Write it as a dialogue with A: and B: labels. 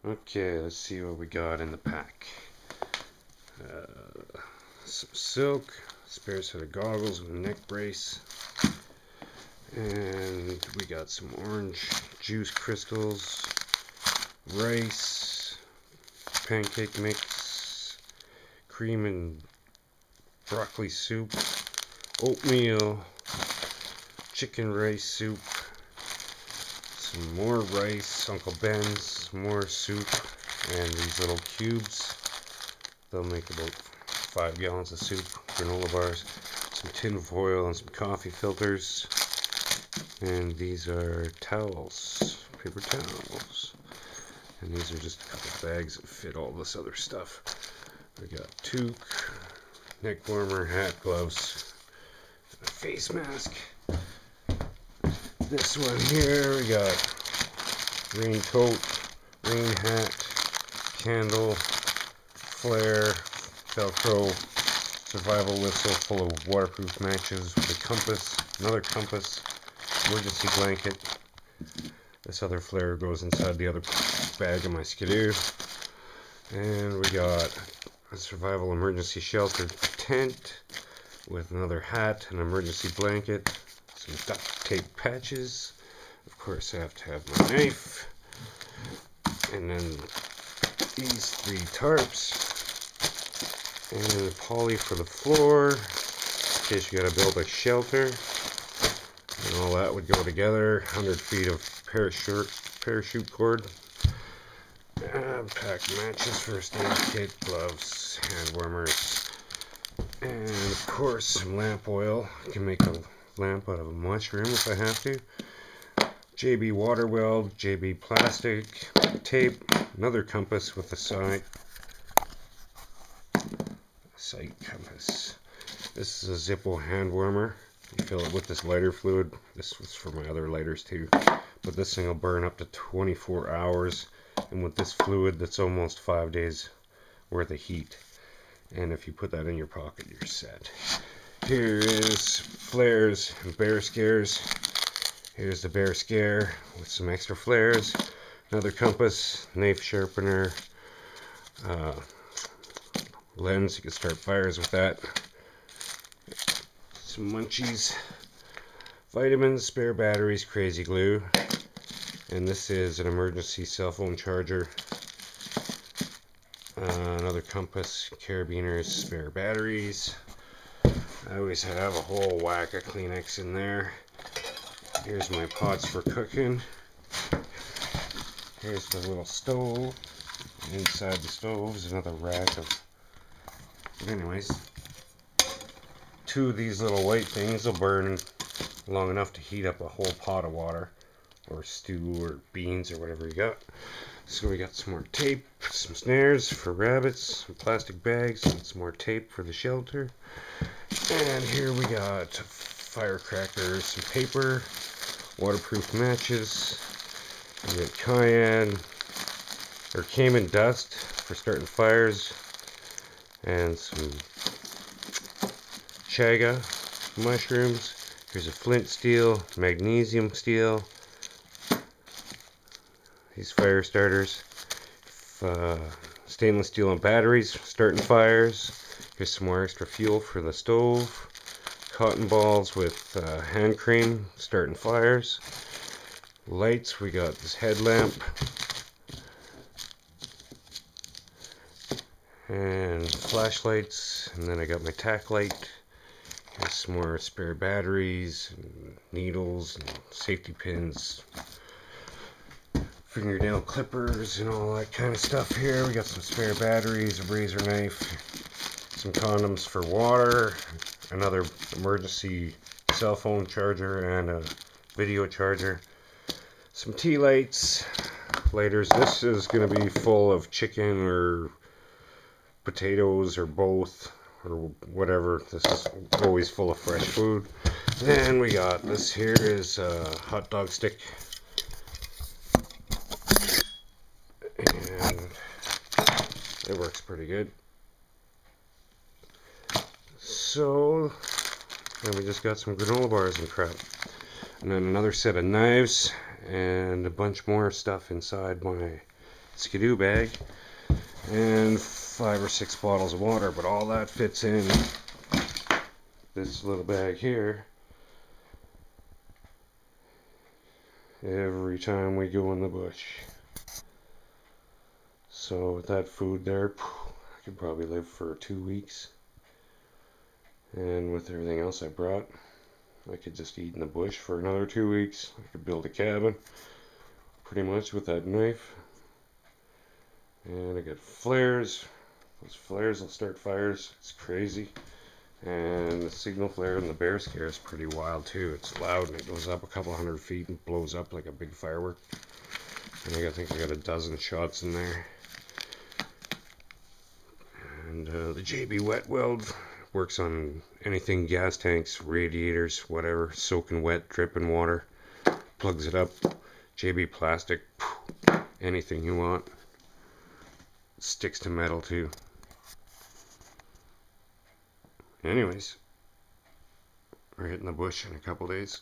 A: Okay, let's see what we got in the pack. Some silk, spare set of goggles with a neck brace, and we got some orange juice crystals, rice, pancake mix, cream and broccoli soup, oatmeal, chicken rice soup, some more rice, Uncle Ben's, more soup, and these little cubes. They'll make about 5 gallons of soup, granola bars, some tin foil, and some coffee filters. And these are towels, paper towels. And these are just a couple bags that fit all this other stuff. We got toque, neck warmer, hat, gloves, and a face mask. This one here, we got raincoat, rain hat, candle, flare, Velcro, survival whistle full of waterproof matches with a compass, another compass, emergency blanket. This other flare goes inside the other bag of my skidoo. And we got a survival emergency shelter tent with another hat, an emergency blanket, some duct tape patches. Of course, I have to have my knife. And then these 3 tarps. And poly for the floor, in case you gotta build a shelter. And all that would go together. 100 feet of parachute cord. Pack matches, first aid kit, gloves, hand warmers. And of course, some lamp oil. I can make a lamp out of a mushroom if I have to. JB water weld, JB plastic, tape, another compass with a sight compass. This is a Zippo hand warmer. You fill it with this lighter fluid. This was for my other lighters too. But this thing will burn up to 24 hours. And with this fluid, that's almost 5 days worth of heat. And if you put that in your pocket, you're set. Here is flares and bear scares. Here's the bear scare with some extra flares. Another compass, knife sharpener, lens, you can start fires with that. Some munchies, vitamins, spare batteries, crazy glue, and this is an emergency cell phone charger. Another compass, carabiners, spare batteries. I always have a whole whack of Kleenex in there. Here's my pots for cooking. Here's the little stove. Inside the stove is another rack of... But anyways, 2 of these little white things will burn long enough to heat up a whole pot of water, or stew, or beans, or whatever you got. So we got some more tape, some snares for rabbits, some plastic bags, and some more tape for the shelter. And here we got firecrackers, some paper, waterproof matches. We got cayman dust for starting fires, and some chaga mushrooms. Here's a flint steel, magnesium steel, these fire starters, stainless steel and batteries for starting fires. Here's some more extra fuel for the stove, cotton balls with hand cream starting fires, lights. We got this headlamp, and flashlights, and then I got my tack light. Here's some more spare batteries, and needles, and safety pins, fingernail clippers, and all that kind of stuff here. We got some spare batteries, a razor knife, some condoms for water, another emergency cell phone charger, and a video charger, some tea lights, lighters. This is going to be full of chicken or potatoes or both or whatever. This is always full of fresh food. Then we got this here is a hot dog stick, and it works pretty good. So then we just got some granola bars and crap, and then another set of knives and a bunch more stuff inside my Skidoo bag, and 5 or 6 bottles of water, but all that fits in this little bag here every time we go in the bush. So with that food there, I could probably live for 2 weeks. And with everything else I brought, I could just eat in the bush for another 2 weeks. I could build a cabin pretty much with that knife. And I got flares. Those flares will start fires. It's crazy. And the signal flare and the bear scare is pretty wild too. It's loud and it goes up a couple 100 feet and blows up like a big firework. And I think I got a dozen shots in there. And the JB Wet Weld works on anything, gas tanks, radiators, whatever, soaking wet, dripping water. Plugs it up. JB plastic, anything you want. Sticks to metal too. Anyways, we're hitting the bush in a couple days.